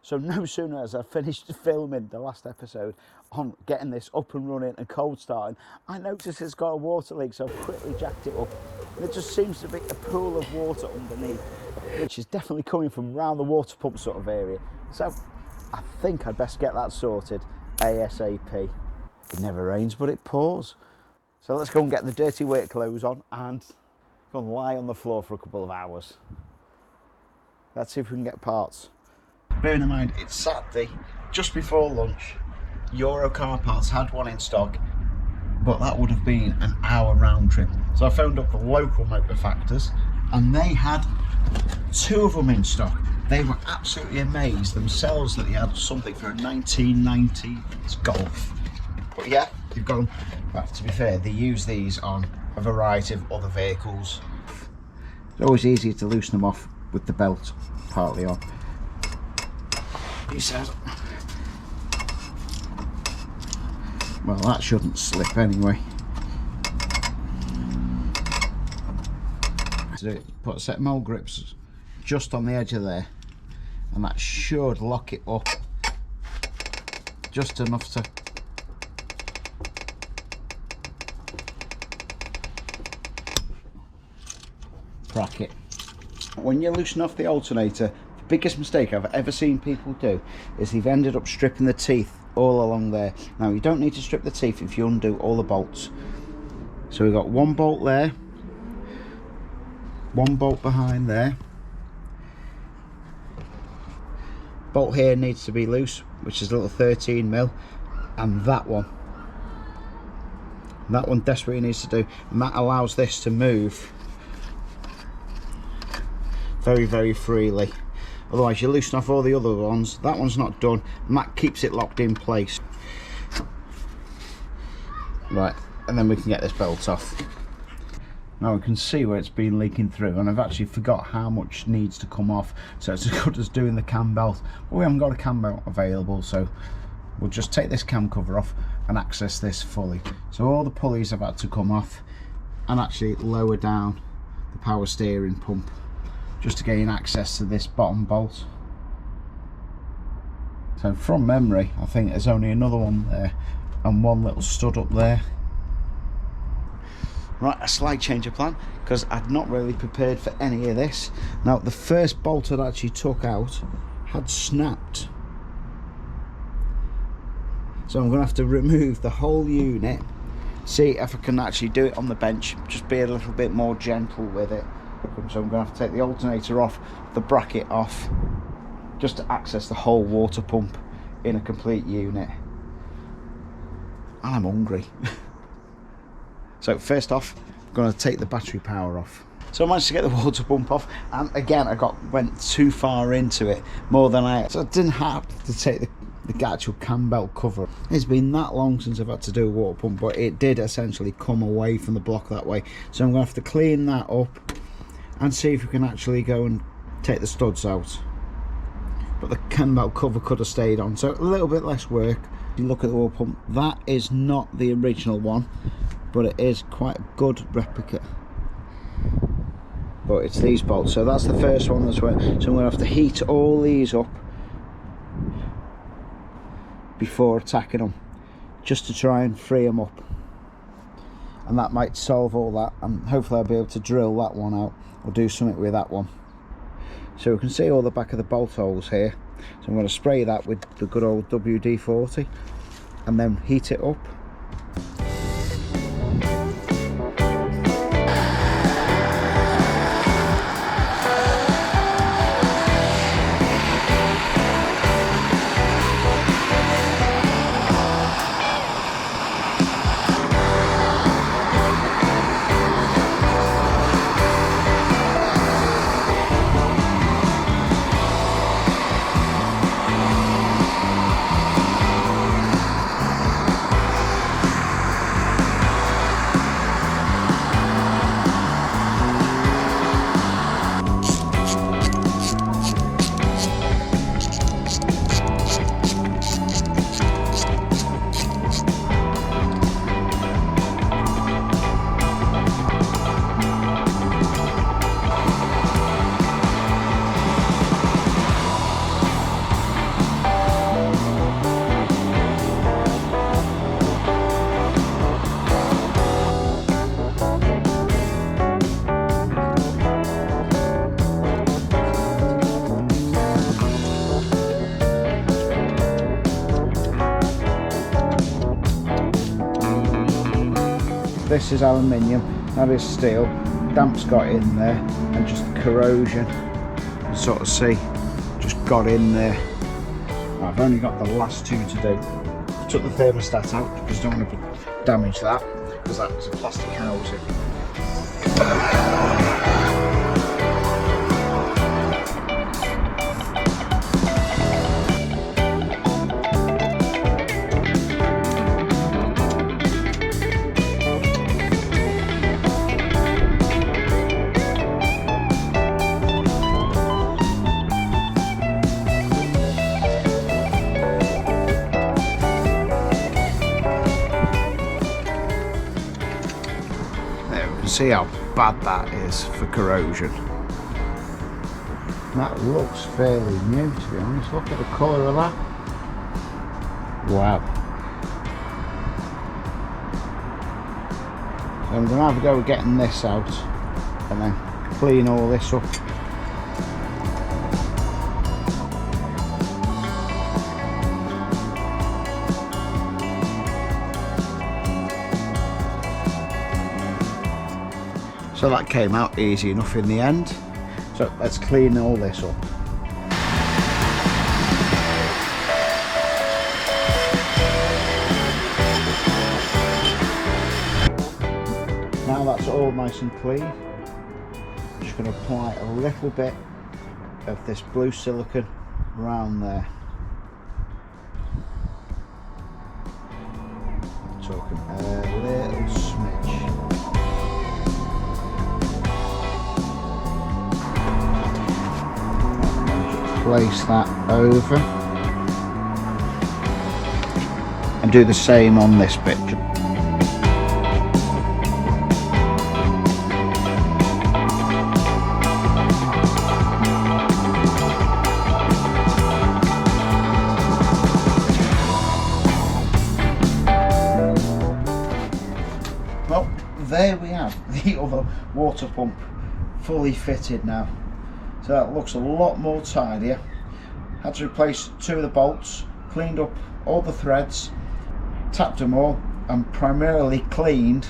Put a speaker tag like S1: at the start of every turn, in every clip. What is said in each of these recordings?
S1: So no sooner as I finished filming the last episode on getting this up and running and cold starting, I noticed it's got a water leak, so I've quickly jacked it up. And it just seems to be a pool of water underneath, which is definitely coming from around the water pump sort of area. So I think I'd best get that sorted ASAP. It never rains, but it pours. So let's go and get the dirty work clothes on and go and lie on the floor for a couple of hours. Let's see if we can get parts. Bearing in mind, it's Saturday, just before lunch. Euro Car Parts had one in stock, but that would have been an hour round trip. So I phoned up the local motor factors and they had 2 of them in stock. They were absolutely amazed themselves that they had something for a 1990s Golf. But yeah, you've got them. Well, to be fair, they use these on a variety of other vehicles. It's always easier to loosen them off with the belt partly on. He says, well, that shouldn't slip anyway. So put a set of mole grips just on the edge of there, and that should lock it up just enough to crack it. When you loosen off the alternator, the biggest mistake I've ever seen people do is they've ended up stripping the teeth all along there. Now you don't need to strip the teeth if you undo all the bolts. So we've got 1 bolt there, 1 bolt behind there. Bolt here needs to be loose, which is a little 13mm, and that one desperately needs to do, and that allows this to move very, very freely. Otherwise you loosen off all the other ones. That one's not done, and that keeps it locked in place. Right, and then we can get this belt off. Now we can see where it's been leaking through, and I've actually forgot how much needs to come off, so it's as good as doing the cam belt. But we haven't got a cam belt available, so we'll just take this cam cover off and access this fully. So all the pulleys have had to come off and actually lower down the power steering pump just to gain access to this bottom bolt. So from memory, I think there's only another one there and 1 little stud up there. Right, a slight change of plan, because I'd not really prepared for any of this. Now the first bolt I'd actually took out had snapped, so I'm going to have to remove the whole unit, see if I can actually do it on the bench, just be a little bit more gentle with it. So I'm going to have to take the alternator off, the bracket off, just to access the whole water pump in a complete unit. I'm hungry. So first off, I'm going to take the battery power off. So I managed to get the water pump off, and again I went too far into it, more than I had. So I didn't have to take the actual cam belt cover. It's been that long since I've had to do a water pump, but it did essentially come away from the block that way. So I'm going to have to clean that up and see if we can actually go and take the studs out. But the cam belt cover could have stayed on, so a little bit less work. If you look at the water pump, that is not the original one, but it is quite a good replica. But it's these bolts, so that's the first one that's where. So I'm going to have to heat all these up before attacking them, just to try and free them up, and that might solve all that, and hopefully I'll be able to drill that one out or do something with that one. So we can see all the back of the bolt holes here, so I'm going to spray that with the good old WD-40 and then heat it up. this is aluminium, that is steel. Damp's got in there, and just corrosion, you sort of see, just got in there. I've only got the last two to do. I took the thermostat out because I don't want to damage that, because that's a plastic housing. See how bad that is for corrosion. That looks fairly new, to be honest. Look at the colour of that. Wow. So I'm going to have a go at getting this out and then clean all this up. So that came out easy enough in the end. So let's clean all this up. Now that's all nice and clean, I'm just going to apply a little bit of this blue silicone around there. I'm talking a little smidge. Place that over and do the same on this bit. Well, there we have the other water pump fully fitted now. So that looks a lot more tidier. Had to replace two of the bolts, cleaned up all the threads, tapped them all, and primarily cleaned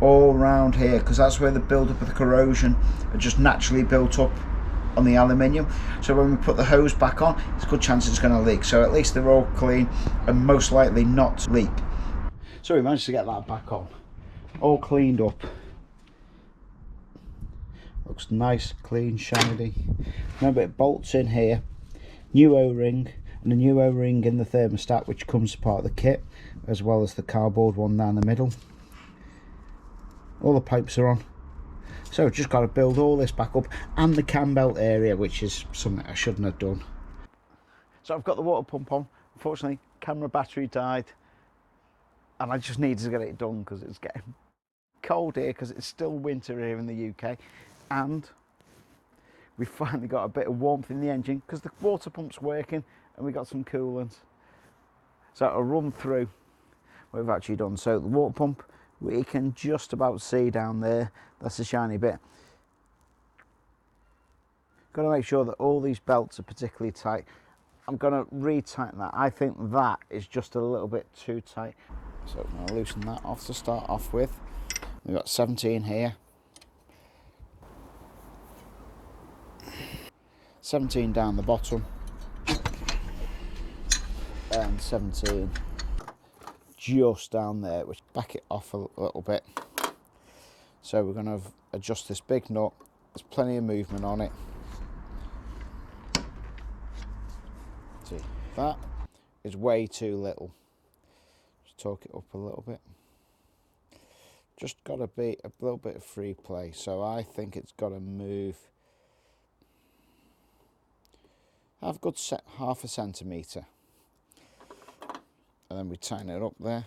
S1: all around here, because that's where the build-up of the corrosion are just naturally built up on the aluminium. So when we put the hose back on, it's a good chance it's going to leak. So at least they're all clean and most likely not leak. So we managed to get that back on, all cleaned up. Looks nice, clean, shiny. Remember, it bolts in here, new O-ring, and a new O-ring in the thermostat, which comes as part of the kit, as well as the cardboard one down the middle. All the pipes are on. So I've just got to build all this back up, and the cam belt area, which is something I shouldn't have done. So I've got the water pump on. Unfortunately, camera battery died, and I just needed to get it done because it's getting cold here, because it's still winter here in the UK. And we finally got a bit of warmth in the engine because the water pump's working and we got some coolant. So I'll run through what we've actually done. So the water pump, we can just about see down there. That's the shiny bit. Got to make sure that all these belts are particularly tight. I'm going to re-tighten that. I think that is just a little bit too tight. So I'm going to loosen that off to start off with. We've got 17 here. 17 down the bottom and 17 just down there, which back it off a little bit. So we're going to adjust this big nut. There's plenty of movement on it. See, that is way too little. Just torque it up a little bit. Just got to be a little bit of free play. So I think it's got to move. Have a good set, half a centimetre, and then we tighten it up there.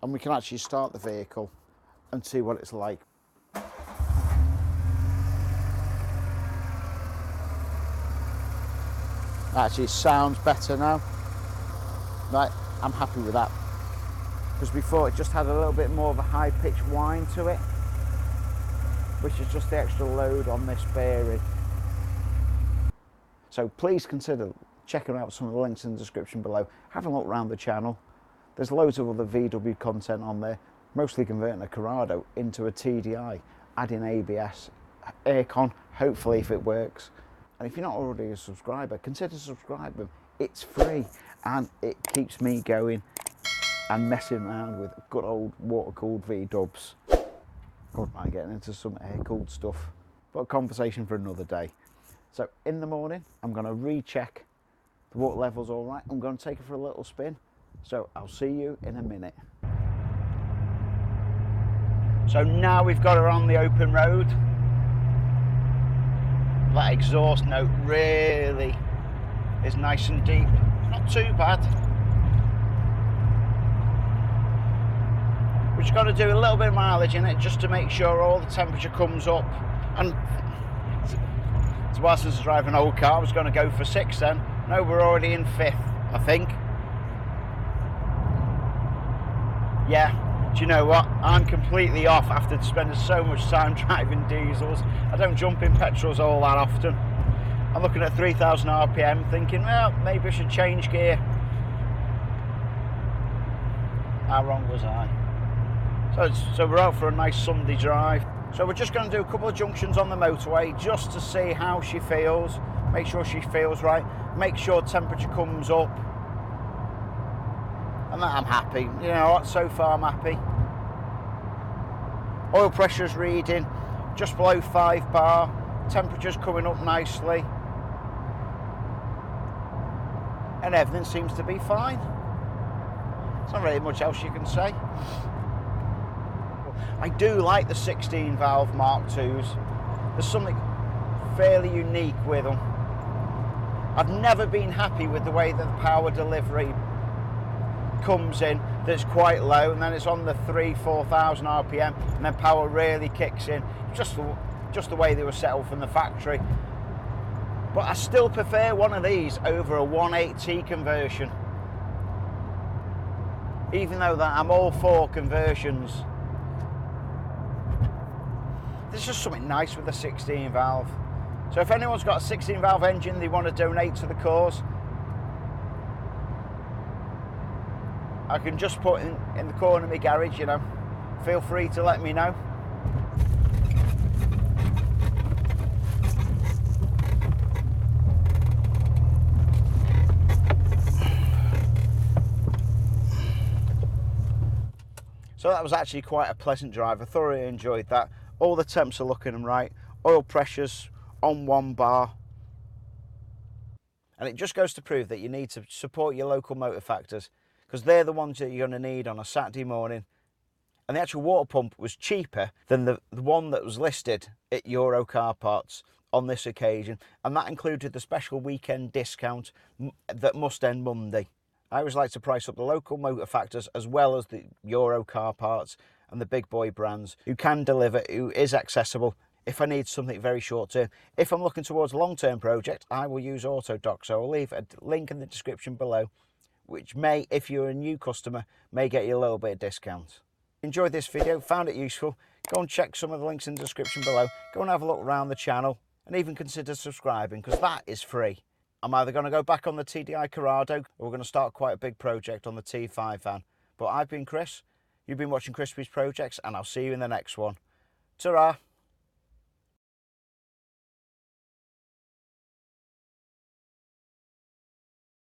S1: And we can actually start the vehicle and see what it's like. Actually sounds better now. Right, I'm happy with that. Because before it just had a little bit more of a high-pitched whine to it, which is just the extra load on this bearing. So please consider checking out some of the links in the description below. Have a look around the channel. There's loads of other VW content on there, mostly converting a Corrado into a TDI, adding ABS, aircon, hopefully if it works. And if you're not already a subscriber, consider subscribing. It's free and it keeps me going and messing around with good old water-cooled V-dubs. Wouldn't mind getting into some air-cooled stuff, but a conversation for another day. So in the morning, I'm going to recheck the water level's all right. I'm going to take it for a little spin. So I'll see you in a minute. So now we've got her on the open road. That exhaust note really is nice and deep. Not too bad. We're just going to do a little bit of mileage in it just to make sure all the temperature comes up. And it's a while since I drive an old car. I was going to go for 6 then. No, we're already in 5th, I think. Yeah, do you know what? I'm completely off after spending so much time driving diesels. I don't jump in petrols all that often. I'm looking at 3,000 RPM thinking, well, maybe I should change gear. How wrong was I? So we're out for a nice Sunday drive. So we're just going to do a couple of junctions on the motorway just to see how she feels. Make sure she feels right. Make sure temperature comes up. And that I'm happy. You know what? So far I'm happy. Oil pressure's reading just below 5 bar. Temperature's coming up nicely. And everything seems to be fine. There's not really much else you can say. I do like the 16 valve Mk2s. There's something fairly unique with them. I've never been happy with the way that the power delivery comes in, that's quite low, and then it's on the 3,000–4,000 RPM, and then power really kicks in. Just the way they were set up from the factory. But I still prefer one of these over a 1.8T conversion. Even though that I'm all for conversions. There's just something nice with the 16 valve. So if anyone's got a 16 valve engine they want to donate to the cause, I can just put in the corner of my garage, you know. Feel free to let me know. So that was actually quite a pleasant drive. I thoroughly enjoyed that. All the temps are looking right. Oil pressure's on 1 bar. And it just goes to prove that you need to support your local motor factors, because they're the ones that you're going to need on a Saturday morning. And the actual water pump was cheaper than the one that was listed at Euro Car Parts on this occasion. And that included the special weekend discount that must end Monday. I always like to price up the local motor factors as well as the Euro Car Parts and the big boy brands who can deliver, who is accessible if I need something very short term. If I'm looking towards a long-term project, I will use AutoDoc. So I'll leave a link in the description below, which may, if you're a new customer, may get you a little bit of discount. Enjoyed this video, found it useful, go and check some of the links in the description below. Go and have a look around the channel and even consider subscribing, because that is free. I'm either going to go back on the TDI Corrado or we're going to start quite a big project on the T5 van. But I've been Chris, you've been watching Crispy's Projects, and I'll see you in the next one. Ta-ra!